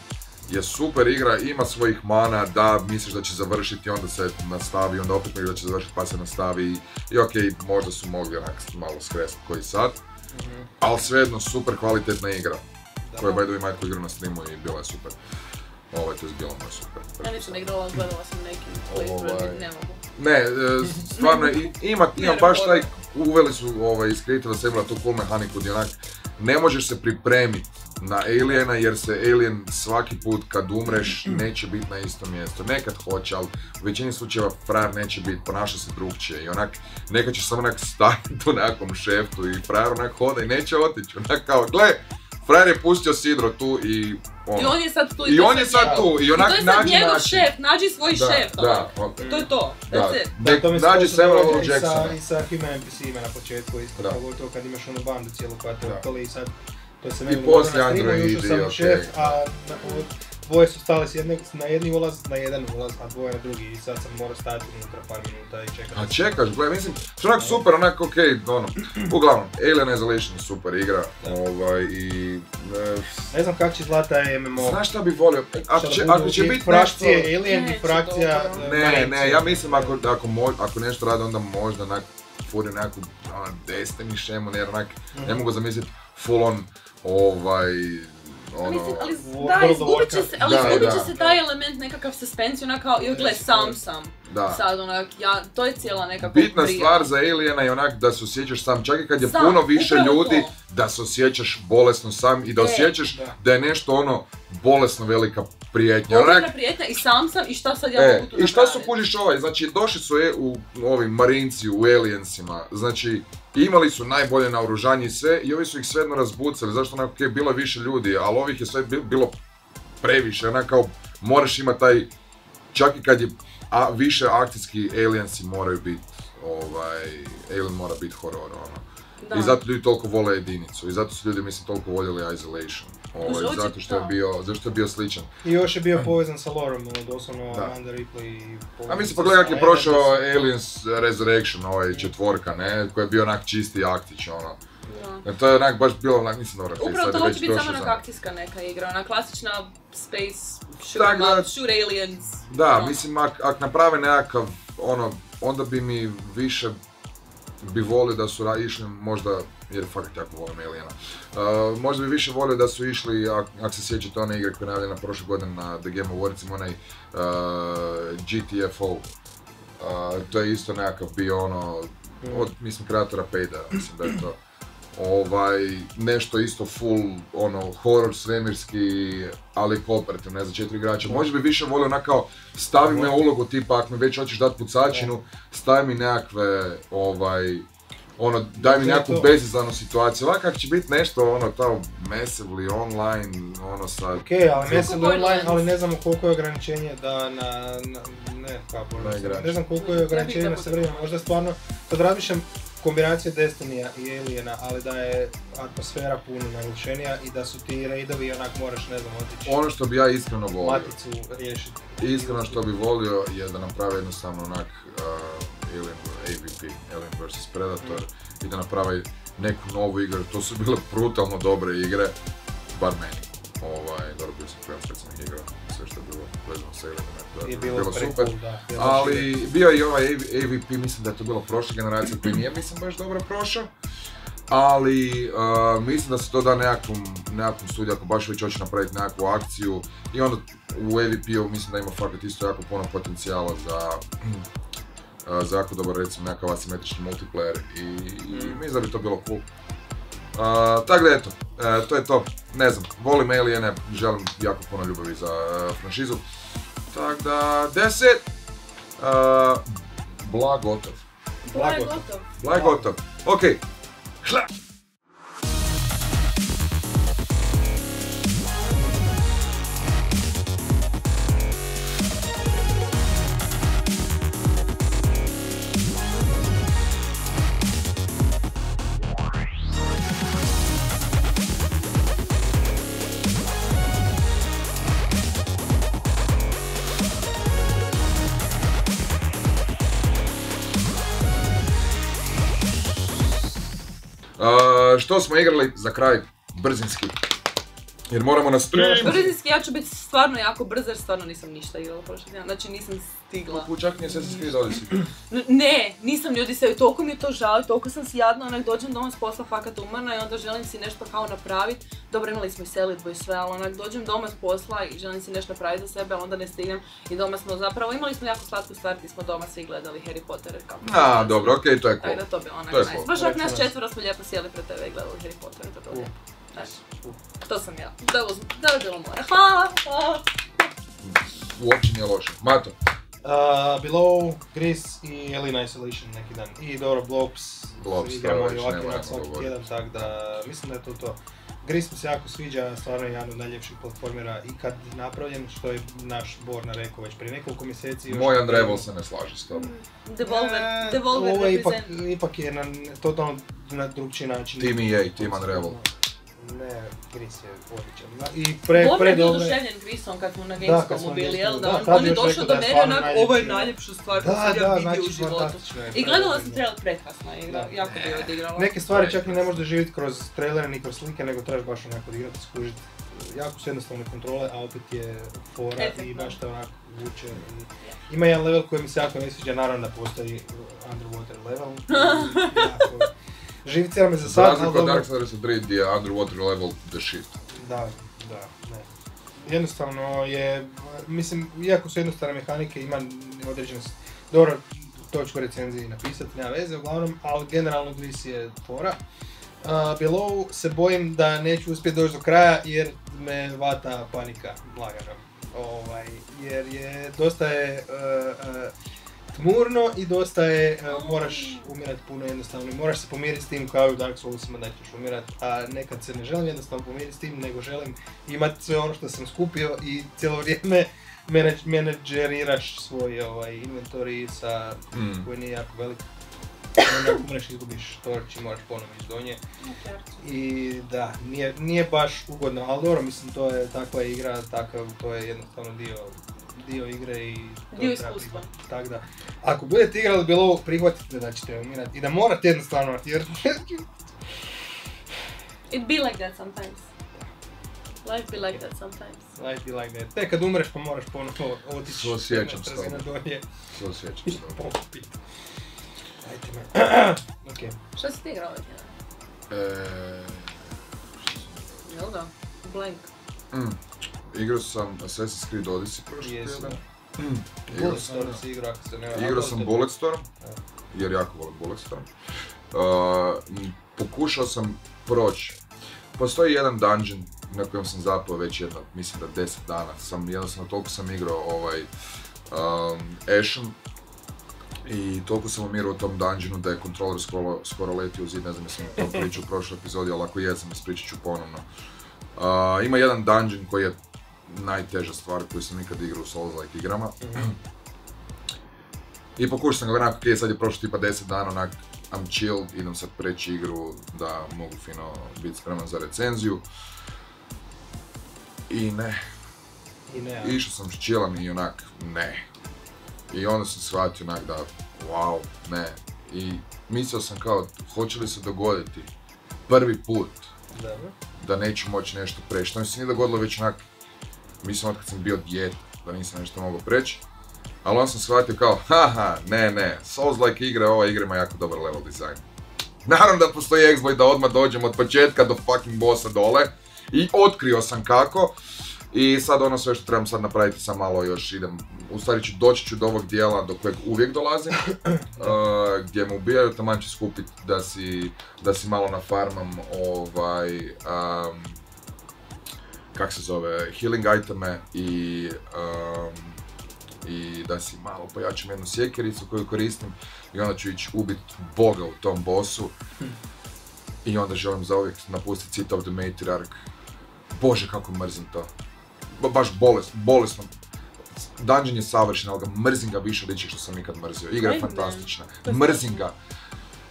je super igra, ima svojih mana, da misliš da će završiti, onda se nastavi, onda opet misliš da će završiti pa se nastavi i okej, možda su mogli onak malo skresiti koji sad, ali svejedno super kvalitetna igra, koja je by the way Majko igra na streamu i bila je super. To je bilo moj super. Ja nisam igrala, gledala sam neki playthrough, ne mogu. Ne, stvarno, ima baš taj, uveli su iz Creative Assembly tu cool mehaniku gdje onak, ne možeš se pripremiti na Aliena jer se Alien svaki put kad umreš neće biti na istom mjestu. Nekad hoće, ali u većini slučajeva frajer neće biti, ponaša se drugčije i onak, nekad ćeš samo onak staviti u nekom šeftu i frajer onak hoda i neće otići, onak kao, gle, frajer je pustio sidro tu i ono. I on je sad tu I on je sad tu i onak to je sad nađi njegov način. šef, nađi svoj šef. Da, To je to. Da, That's it. Da, to mi se nađi to Samuel L. događa Jacksona. i sa Human NPC-ima na početku isto, Da. pogotovo kad imaš onu bandu cijelu koja te Da. opali i sad to se I meni poslije dogodilo na streamu, Androidi, ušao sam u okej. šef, a dvoje su stali na jedan ulaz, a dvoje na drugi i sad sam morao stati unutra par minuta i čekati. A čekaš, gledaj, mislim, što onak super, onak okej, ono, uglavnom, Alien Isolation je super igra, i... Ne znam kak će zlata MMO. Znaš šta bi volio, ako će biti nešto... frakcije Alien i Neće frakcija... dobro. Ne, ja mislim ako nešto rade onda možda onak furi nekakvu Destiny šemu, jer onak ne mogu zamisliti full on Mislim, ali World of izgubit će Warcraft. se, ali Da, izgubit će da. se taj element nekakav suspensiju, onak kao, gle, sam. Da. Sad, onak, to je cijela nekako Bitna prija. stvar za Aliena je onak da se osjećaš sam, čak i kad je Sam, puno više upravo ljudi, to. da se osjećaš bolesno sam i da osjećaš da. da je nešto ono bolesno velika prijetnja. Ogromna prijetnja i sam i šta sad ja mogu tu napraviti? I šta su kužiš znači došli su u ovim Marinci, u Aliensima, znači imali su najbolje naoružanje i sve i ovi su ih svejedno razbucali, zašto onako je bilo više ljudi, ali ovih je sve bilo previše, onak kao moraš imati taj, čak i kad je više akcijski Aliensi moraju biti, Alien mora biti horor, ono. Da. I zato ljudi toliko vole jedinicu i zato su ljudi, mislim, toliko voljeli Isolation. Zato što je bio sličan. I još je bio povezan sa lorom, doslovno Da. Amanda Ripley i... A mislim, pogledaj kak je prošao Aliens Resurrection, četvorka, ne, koji je bio onak čisti aktić, ono. Da. To je onak baš bilo onak, mislim, dobro, Upravo to hoće biti samo onak akcijska neka igra, ona klasična space, shoot aliens. Da, no. mislim, ak naprave nekakav, ono, onda bi mi više bi volio da su išli možda, jer fakat jako volim Aliena, možda bi više volio da su išli, ako se sjećate one igre koje je najavljena prošle godine na The Game Awardsima, onaj GTFO, to je isto nekakav bio ono, od, mislim, kreatora Payda, mislim da je to. Nešto isto full, ono, horror svemirski, ali kooperativ, ne za 4 igrača. Možda bi više volio onak kao, stavi me u ulogu tipa, ako mi već hoćeš dati pucačinu, stavi mi nekakve, ono, daj mi nekakvu bezizanu situaciju. Ovak kak će biti nešto, ono, tamo, massively online, ono, sa... Okej, ali massively online, ali ne znamo koliko je ograničenje da ne znam koliko je ograničenje na se možda stvarno, kad razmišljam, kombinacija Destinija i Aliena, ali da je atmosfera puno narušenija i da su ti raidovi onak moraš, ne znam, otići ono što bi ja iskreno volio, maticu riješiti. Iskreno što bi volio je da naprave jednostavno onak Alien AVP, Alien vs Predator, i da naprave neku novu igru. To su bile brutalno dobre igre, bar meni. Dobro, bio sam klijan kad sam ih igrao, sve što je bilo vezano sa Alienom, Je bilo super. cool, da. Ali bio je i ovaj AVP, mislim da je to bila prošla generacija koji nije, mislim, baš dobro prošao. Ali mislim da se to da nekakvom studiju ako baš već hoće napraviti nekakvu akciju. I onda u AVP-u mislim da ima fakat isto jako puno potencijala za jako dobar, recimo, nekakav asimetrični multiplayer i mislim da bi to bilo cool. Tako da eto, to je to. Ne znam, volim Aliene, želim jako puno ljubavi za franšizu. Tako da, 10! Blag gotov. Blag gotov. Okej. Šla! Što smo igrali za kraj, brzinski, jer moramo na stream. Brzinski, ja ću biti stvarno jako brza jer stvarno nisam ništa igrala prošle tjedan, znači nisam stigla. Čak nije Assassin's Creed Odyssey. Ne, nisam ni Odyssey, toliko mi je to žao, toliko sam si jadna, onak dođem doma s posla fakat umorna i onda želim si nešto kao napraviti. Dobro, imali smo i selidbu i sve, ali onak dođem doma s posla i želim si nešto napraviti za sebe, ali onda ne stignem i doma smo zapravo, imali smo jako slatku stvar gdje smo doma svi gledali Harry Potter. Dobro, okej, to je cool. Tako da to bi onak To je nice. cool. Baš onak nas četvero smo lijepo sjeli pred TV i gledali Harry Potter, to je lijepo. Znaš, to sam ja. Da je bilo moje. Hvala! Uopće nije loše. Mato. Below, Gris i Alien Isolation neki dan. I dobro, Blobs igramo i ovak jednak svaki tjedan, tak da mislim da je to. Gris mi se jako sviđa, stvarno je jedan od najljepših platformera ikad napravljen, što je naš Borna rekao već prije nekoliko mjeseci. Moj Unravel se ne slaže s tobom. Devolver ovo je represent. ipak je totalno na drugčiji način. Team EA, Team Unravel. Ne, Gris je odličan. Bome je bio oduševljen Grisom kad smo na Gamescomu bili, jel da? On je došao do mene onak, ovo je najljepša stvar koju sam ja vidio u životu. I gledala sam trailer prekrasna igra, jako bi je odigrala. Neke stvari čak i ne možeš doživjeti kroz trailere ni kroz slike, nego trebaš baš onako odigrati, skužiti. Jako su jednostavne kontrole, a opet je fora i baš te onako vuče. Ima jedan level koji mi se jako ne sviđa, naravno da postoji underwater level. Živcira me za sad, ali dobro. Za razliku od Dark Souls 3 gdje je underwater level the shit. Da, Da, ne. Jednostavno je, mislim, iako su jednostavne mehanike, ima određene, dobro, to ću u recenziji napisati, nema veze uglavnom, ali generalno Gris je fora. Below se bojim da neću uspjeti doći do kraja jer me vata panika lagano. Jer je, dosta je tmurno i dosta je, moraš umirati puno jednostavno i moraš se pomiriti s tim kao i u Dark Soulsima da ćeš umirati, a nekad se ne želim jednostavno pomiriti s tim, nego želim imati sve ono što sam skupio i cijelo vrijeme menadžeriraš svoj inventory sa koji nije jako velik. Onda umreš, izgubiš torč i moraš ponovno ići do nje. I da, nije baš ugodno, ali dobro, mislim, to je takva igra, to je jednostavno dio igre i dio iskustva. Tako da, ako budete igrali Below, prihvatite da ćete umirati i da morate jednostavno, jer... It be like that sometimes. Life be like that sometimes. Life be like that. Te kad umreš pa moraš ponovno otići. Svo sjećam s tobom. Svo sjećam s tobom. Ajde me. Okej. Šta si ti igrao ovaj tjedan? Jel da? Blank. Igrao sam Assassin's Creed Odyssey prošli tjedan. Bulletstorm si igrao ako se ne varam. Igrao sam Bulletstorm, jer jako volim Bulletstorm. Pokušao sam proći. Postoji jedan dungeon na kojem sam zapao već jedno, mislim da 10 dana. Jednostavno toliko sam igrao Ashen. I toliko sam umirao u tom dungeonu da je kontroler skoro letio u zid, ne znam jesam to pričao u prošloj epizodi, ali ako jesam, ispričat ću ponovno. Ima jedan dungeon koji je najteža stvar koju sam nikad igrao u Souls-like igrama. I pokušao sam ga onako, sad je prošlo tipa 10 dana, onak, I'm chilled, idem sad preći igru da mogu fino biti spreman za recenziju. I ne. Išao sam chillan i onak, ne. I onda sam shvatio onak da, wow, ne. I mislio sam kao, hoće li se dogoditi prvi put da neću moći nešto preći. To mi se nije dogodilo već onak, mislim od kad sam bio dijete, da nisam nešto mogao preći. Ali onda sam shvatio kao, haha, ne, Souls-like igre, ova igra ima jako dobar level design. Naravno da postoji exploit da odmah dođem od početka do fucking bossa dole. I otkrio sam kako. I sad ono sve što trebam sad napraviti, sam malo još idem, u stvari doći ću do ovog dijela do kojeg uvijek dolazim, gdje me ubijaju, taman ću skupiti da si malo nafarmam kak se zove, healing iteme i da si malo pojačam jednu sjekericu koju koristim i onda ću ići ubiti boga u tom bossu i onda želim zauvijek napustiti City of the Matriarch. Bože kako mrzim to. Baš bolesno. Dungeon je savršen, ali ga mrzim ga više od ičeg što sam ikad mrzio. Igra je fantastična. Mrzim ga.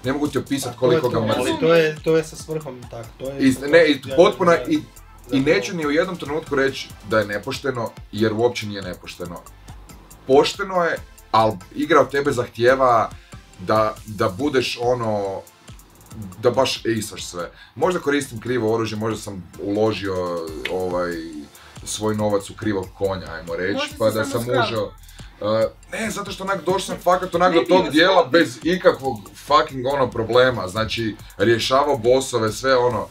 Ne mogu ti opisati koliko ga mrzim. Ali to je sa svrhom tako. Potpuno i neću ni u jednom trenutku reći da je nepošteno, jer uopće nije nepošteno. Pošteno je, ali igra od tebe zahtijeva da budeš ono, da baš aceaš sve. Možda koristim krivo oružje, možda sam uložio svoj novac u krivog konja, ajmo reći, pa da sam užao. Ne, zato što onak došao sam fakat onak do tog dijela bez ikakvog fucking problema, znači rješavao bossove, sve ono.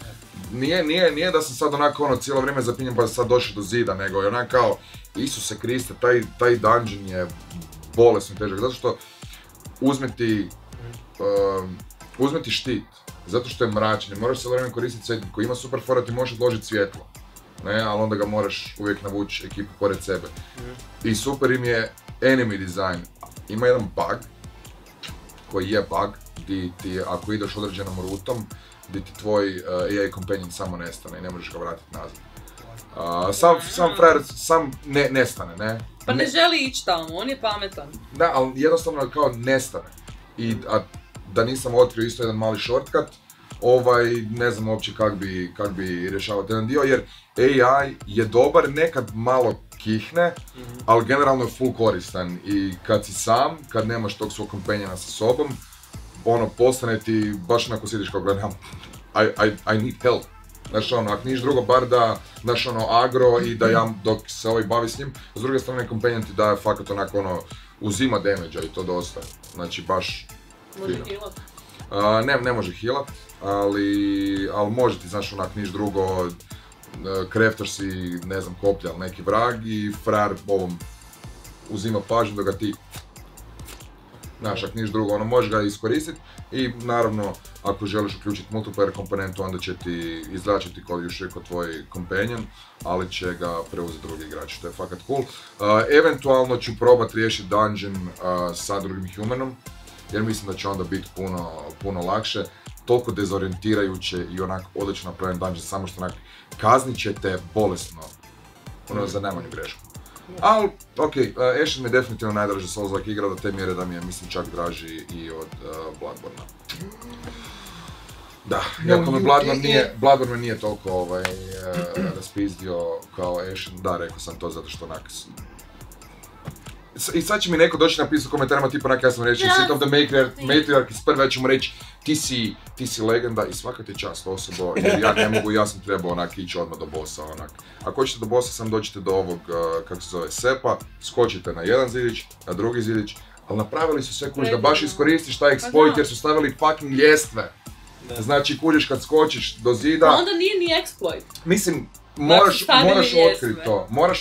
Nije da sam sad onako cijelo vrijeme zapinjem pa sad došao do zida, nego je onak kao, Isuse Kriste, taj dungeon je bolesno težak, zato što uzme ti štit, zato što je mračan, moraš cijelo vrijeme koristiti svetnik koji ima super fora, ti možeš odložiti svjetlo, ne, ali onda ga moraš uvijek navući ekipu pored sebe. I super im je enemy design, ima jedan bug, koji je bug, gdje ti ako ideš određenom rutom, gdje ti tvoj AI companion samo nestane i ne možeš ga vratiti nazad. Sam frajer nestane, ne? Pa ne želi ići tamo, on je pametan. Da, ali jednostavno kao nestane. A da nisam otkrio isto jedan mali shortcut, ne znam uopće kak bi rješavao jedan dio, jer AI je dobar, nekad malo kihne, ali generalno je full koristan i kad si sam, kad nemaš tog svog companiona sa sobom, postane ti baš onako sjediš kao gledam, I need help. Znaš ako niš drugo bar da, znaš agro i da ja dok se bavi s njim, s druge strane companion ti daje fakat onako uzima damage-a i to dosta, znači baš može healat? Ne može healat, ali može ti, znaš niš drugo, kreftaš si, ne znam, koplja ili neki vrag i frajer ovom uzima pažnju da ga ti, znaš, ako niš drugo, ono, možeš ga iskoristiti i naravno, ako želiš uključiti multiplayer komponentu, onda će ti izračiti kao još rekao tvoj companion, ali će ga preuzeti drugi igrač, to je fakat cool. Eventualno ću probati riješiti dungeon sa drugim humanom, jer mislim da će onda biti puno lakše. Toliko dezorijentirajuće i onak odlično napravljen dungeon, samo što onak kaznit će te bolesno, ono za najmanju grešku. Ali, okej, Ashen mi je definitivno najdraži Souls-like igra do te mjere da mi je, mislim, čak draži i od Bloodborne-a. Da, iako mi Bloodborne nije toliko raspizdio kao Ashen, da, rekao sam to zato što onak... I sad će mi neko doći napisati u komentarima tipa onak, ja sam reći Sit of the Matriarch iz prve, ću mu reći ti si legenda i svaka ti čast osobo, jer ja ne mogu, ja sam trebao onak ići odmah do bossa onak. Ako hoćete do bossa, sam dođete do ovog, kako se zove, sepa, skočite na jedan zidić, na drugi zidić, ali napravili su sve kuć da baš iskoristiš taj exploit jer su stavili fucking ljestve. Znači kuđiš kad skočiš do zida... A onda nije ni exploit. Mislim, moraš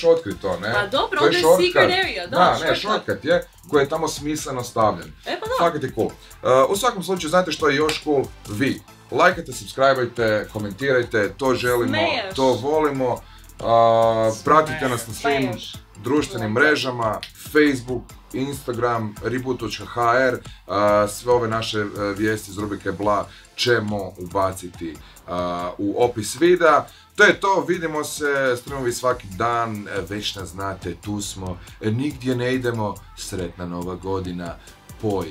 otkriti to, ne? A dobro, onda je secret area, da, ne, shortcut je, koji je tamo smisleno stavljen. Pa da. Fakat je cool. U svakom slučaju, znate što je još cool? Vi. Lajkajte, subscribeajte, komentirajte, to želimo, to volimo. Pratite nas na svim društvenim mrežama, Facebook, Instagram, reboot.hr, sve ove naše vijesti iz rubrike Bla ćemo ubaciti u opis videa. To je to, vidimo se, streamovi svaki dan, već nas znate, tu smo, nigdje ne idemo, sretna nova godina, poj!